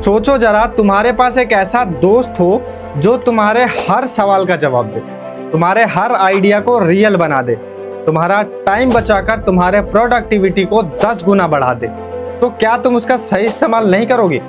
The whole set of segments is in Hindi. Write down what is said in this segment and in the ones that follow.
सोचो जरा, तुम्हारे पास एक ऐसा दोस्त हो जो तुम्हारे हर सवाल का जवाब दे, तुम्हारे हर आइडिया को रियल बना दे, तुम्हारा टाइम बचाकर तुम्हारे प्रोडक्टिविटी को 10 गुना बढ़ा दे, तो क्या तुम उसका सही इस्तेमाल नहीं करोगे?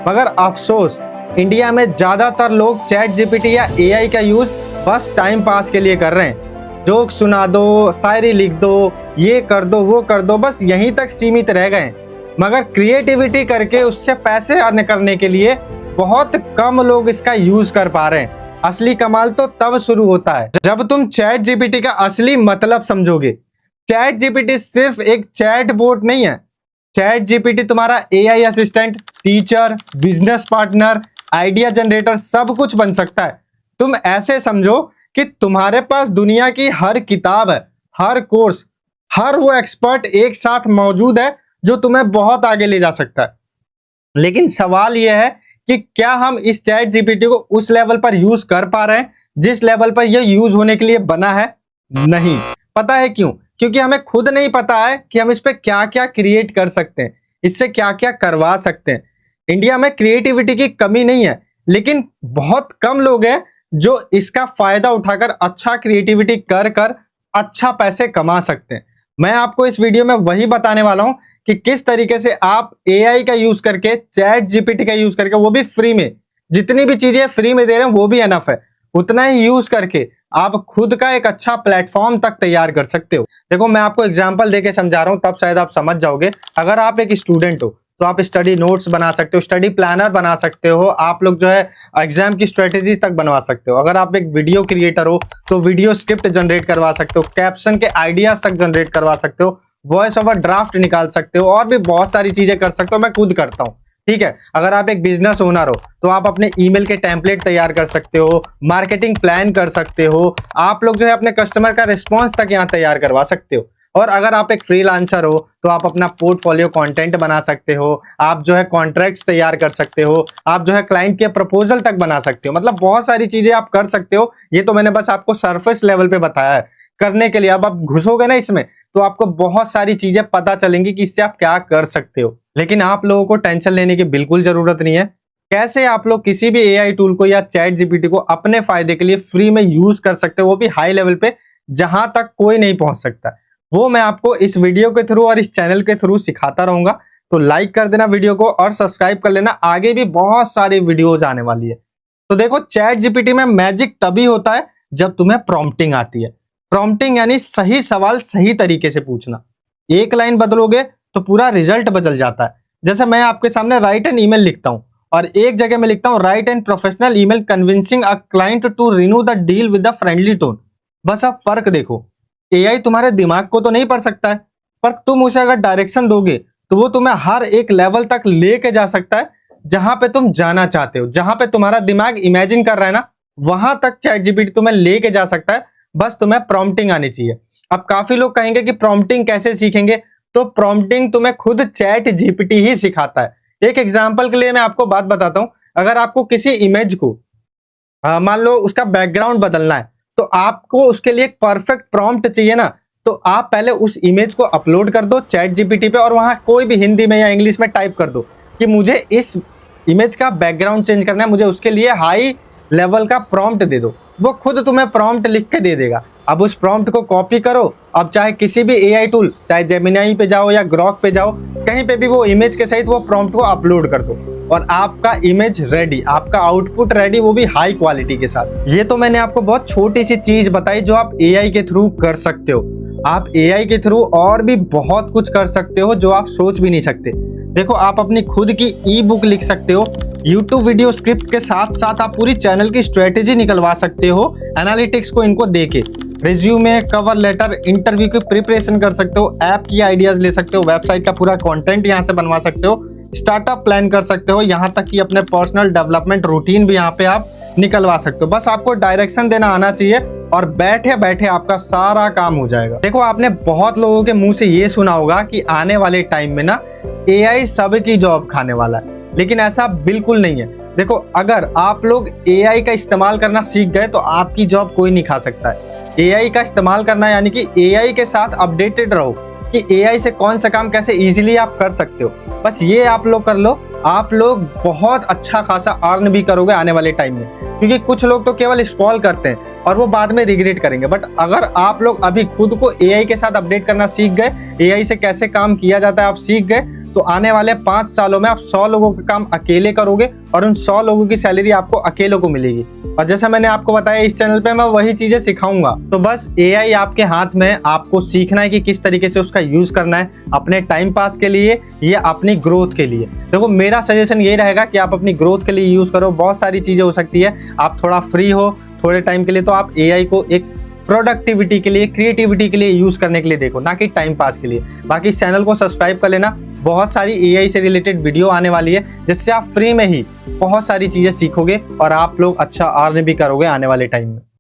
मगर अफसोस, इंडिया में ज्यादातर लोग चैट जीपीटी या एआई का यूज बस टाइम पास के लिए कर रहे हैं। जोक सुना दो, शायरी लिख दो, ये कर दो, वो कर दो, बस यहीं तक सीमित रह गए। मगर क्रिएटिविटी करके उससे पैसे अर्न करने के लिए बहुत कम लोग इसका यूज कर पा रहे हैं। असली कमाल तो तब शुरू होता है जब तुम चैट जीपीटी का असली मतलब समझोगे। चैट जीपीटी सिर्फ एक चैट बोट नहीं है। चैट जीपीटी तुम्हारा AI assistant, teacher, business partner, idea generator सब कुछ बन सकता है। तुम ऐसे समझो कि तुम्हारे पास दुनिया की हर किताब है, हर कोर्स, हर वो एक्सपर्ट एक साथ मौजूद है जो तुम्हें बहुत आगे ले जा सकता है। लेकिन सवाल यह है कि क्या हम इस चैट जीपीटी को उस लेवल पर यूज कर पा रहे हैं जिस लेवल पर यह यूज होने के लिए बना है? नहीं। पता है क्यों? क्योंकि हमें खुद नहीं पता है कि हम इस पे क्या क्या क्रिएट कर सकते हैं, इससे क्या क्या करवा सकते हैं। इंडिया में क्रिएटिविटी की कमी नहीं है, लेकिन बहुत कम लोग हैं जो इसका फायदा उठाकर अच्छा क्रिएटिविटी कर कर अच्छा पैसे कमा सकते हैं। मैं आपको इस वीडियो में वही बताने वाला हूं कि किस तरीके से आप एआई का यूज करके, चैट जीपीटी का यूज करके, वो भी फ्री में, जितनी भी चीजें फ्री में दे रहे हैं वो भी एनफ है, उतना ही यूज करके आप खुद का एक अच्छा प्लेटफॉर्म तक तैयार कर सकते हो। देखो, मैं आपको एग्जांपल देके समझा रहा हूं, तब शायद आप समझ जाओगे। अगर आप एक स्टूडेंट हो तो आप स्टडी नोट्स बना सकते हो, स्टडी प्लानर बना सकते हो, आप लोग जो है एग्जाम की स्ट्रेटेजी तक बनवा सकते हो। अगर आप एक वीडियो क्रिएटर हो तो वीडियो स्क्रिप्ट जनरेट करवा सकते हो, कैप्शन के आइडियाज तक जनरेट करवा सकते हो, वॉइस ओवर ड्राफ्ट निकाल सकते हो, और भी बहुत सारी चीजें कर सकते हो। मैं खुद करता हूँ, ठीक है। अगर आप एक बिजनेस ओनर हो तो आप अपने ईमेल के टेम्पलेट तैयार कर सकते हो, मार्केटिंग प्लान कर सकते हो, आप लोग जो है अपने कस्टमर का रिस्पॉन्स तक यहाँ तैयार करवा सकते हो। और अगर आप एक फ्रीलांसर हो तो आप अपना पोर्टफोलियो कंटेंट बना सकते हो, आप जो है कॉन्ट्रैक्ट्स तैयार कर सकते हो, आप जो है क्लाइंट के प्रपोजल तक बना सकते हो। मतलब बहुत सारी चीजें आप कर सकते हो। ये तो मैंने बस आपको सरफेस लेवल पे बताया है करने के लिए। अब आप घुसोगे ना इसमें तो आपको बहुत सारी चीजें पता चलेंगी कि इससे आप क्या कर सकते हो। लेकिन आप लोगों को टेंशन लेने की बिल्कुल जरूरत नहीं है। कैसे आप लोग किसी भी एआई टूल को या चैट जीपीटी को अपने फायदे के लिए फ्री में यूज कर सकते हो, वो भी हाई लेवल पे, जहां तक कोई नहीं पहुंच सकता। वो मैं आपको इस वीडियो के थ्रू और इस चैनल के थ्रू सिखाता रहूंगा। तो लाइक कर देना वीडियो को और सब्सक्राइब कर लेना, आगे भी बहुत सारी वीडियोज आने वाली है। तो देखो, चैट जीपीटी में मैजिक तभी होता है जब तुम्हें प्रॉम्प्टिंग आती है। प्रॉम्प्टिंग यानी सही सवाल सही तरीके से पूछना। एक लाइन बदलोगे तो पूरा रिजल्ट बदल जाता है। जैसे मैं आपके सामने राइट एन ईमेल लिखता हूं और एक जगह में लिखता हूं write an professional email convincing a client to renew the deal with the friendly tone. बस आप फर्क देखो, एआई तुम्हारे दिमाग को तो नहीं पढ़ सकता है, पर तुम उसे अगर डायरेक्शन दोगे तो वो तुम्हें हर एक लेवल तक लेके जा सकता है जहां पे तुम जाना चाहते हो। जहां पे तुम्हारा दिमाग इमेजिन कर रहा है ना, वहां तक चैट जीपीटी तुम्हें लेके जा सकता है। बस तुम्हें प्रॉम्प्टिंग आनी चाहिए। अब काफी लोग कहेंगे कि प्रॉम्प्टिंग कैसे सीखेंगे, तो प्रॉम्प्टिंग तुम्हें खुद चैट जीपीटी ही सिखाता है। एक एग्जांपल के लिए मैं आपको बात बताता हूं। अगर आपको किसी इमेज को मान लो उसका बैकग्राउंड बदलना है, तो आपको उसके लिए एक परफेक्ट प्रॉम्प्ट चाहिए ना, तो आप पहले उस इमेज को अपलोड कर दो चैट जीपीटी पे और वहां कोई भी हिंदी में या इंग्लिश में टाइप कर दो कि मुझे इस इमेज का बैकग्राउंड चेंज करना है, मुझे उसके लिए हाई लेवल का प्रॉम्प्ट दे दो। वो खुद तुम्हें प्रॉम्प्ट लिख के दे देगा। अब उस प्रॉम्प्ट को कॉपी करो, अब चाहे किसी भी एआई टूल, चाहे जेमिनी पे जाओ या ग्रॉक पे जाओ, कहीं पे भी वो इमेज के सहित वो प्रॉम्प्ट को अपलोड कर दो और आपका इमेज रेडी, आपका आउटपुट रेडी, वो भी हाई क्वालिटी के साथ। ये तो मैंने आपको बहुत छोटी सी चीज बताई जो आप एआई के थ्रू कर सकते हो। आप एआई के थ्रू और भी बहुत कुछ कर सकते हो जो आप सोच भी नहीं सकते। देखो, आप अपनी खुद की ई बुक लिख सकते हो, यूट्यूब वीडियो स्क्रिप्ट के साथ साथ आप पूरी चैनल की स्ट्रेटेजी निकलवा सकते हो, एनालिटिक्स को इनको देके। रिज्यूमे, कवर लेटर, इंटरव्यू की प्रिपरेशन कर सकते हो, ऐप की आइडियाज ले सकते हो, वेबसाइट का पूरा कंटेंट यहाँ से बनवा सकते हो, स्टार्टअप प्लान कर सकते हो, यहाँ तक कि अपने पर्सनल डेवलपमेंट रूटीन भी यहाँ पे आप निकलवा सकते हो। बस आपको डायरेक्शन देना आना चाहिए और बैठे बैठे आपका सारा काम हो जाएगा। देखो, आपने बहुत लोगों के मुंह से ये सुना होगा कि आने वाले टाइम में ना एआई सबकी जॉब खाने वाला है, लेकिन ऐसा बिल्कुल नहीं है। देखो, अगर आप लोग एआई का इस्तेमाल करना सीख गए तो आपकी जॉब कोई नहीं खा सकता है। एआई का इस्तेमाल करना यानी कि एआई के साथ अपडेटेड रहो, कि एआई से कौन सा काम कैसे इजीली आप कर सकते हो। बस ये आप लोग कर लो, आप लोग बहुत अच्छा खासा अर्न भी करोगे आने वाले टाइम में। क्योंकि कुछ लोग तो केवल स्क्रॉल करते हैं और वो बाद में रिग्रेट करेंगे, बट अगर आप लोग अभी खुद को एआई के साथ अपडेट करना सीख गए, एआई से कैसे काम किया जाता है आप सीख गए, तो आने वाले 5 सालों में आप 100 लोगों का काम अकेले करोगे और उन 100 लोगों की सैलरी आपको अकेले को मिलेगी। और जैसा मैंने आपको बताया, इस चैनल पे मैं वही चीजें सिखाऊंगा। तो बस एआई आपके हाथ में, आपको सीखना है कि किस तरीके से उसका यूज करना है, अपने टाइम पास के लिए या अपनी ग्रोथ के लिए। देखो मेरा सजेशन ये रहेगा कि आप अपनी ग्रोथ के लिए यूज करो। बहुत सारी चीजें हो सकती है, आप थोड़ा फ्री हो थोड़े टाइम के लिए, तो आप एआई को एक प्रोडक्टिविटी के लिए, क्रिएटिविटी के लिए यूज करने के लिए देखो, ना कि टाइम पास के लिए। बाकी इस चैनल को सब्सक्राइब कर लेना, बहुत सारी एआई से रिलेटेड वीडियो आने वाली है, जिससे आप फ्री में ही बहुत सारी चीजें सीखोगे और आप लोग अच्छा अर्न भी करोगे आने वाले टाइम में।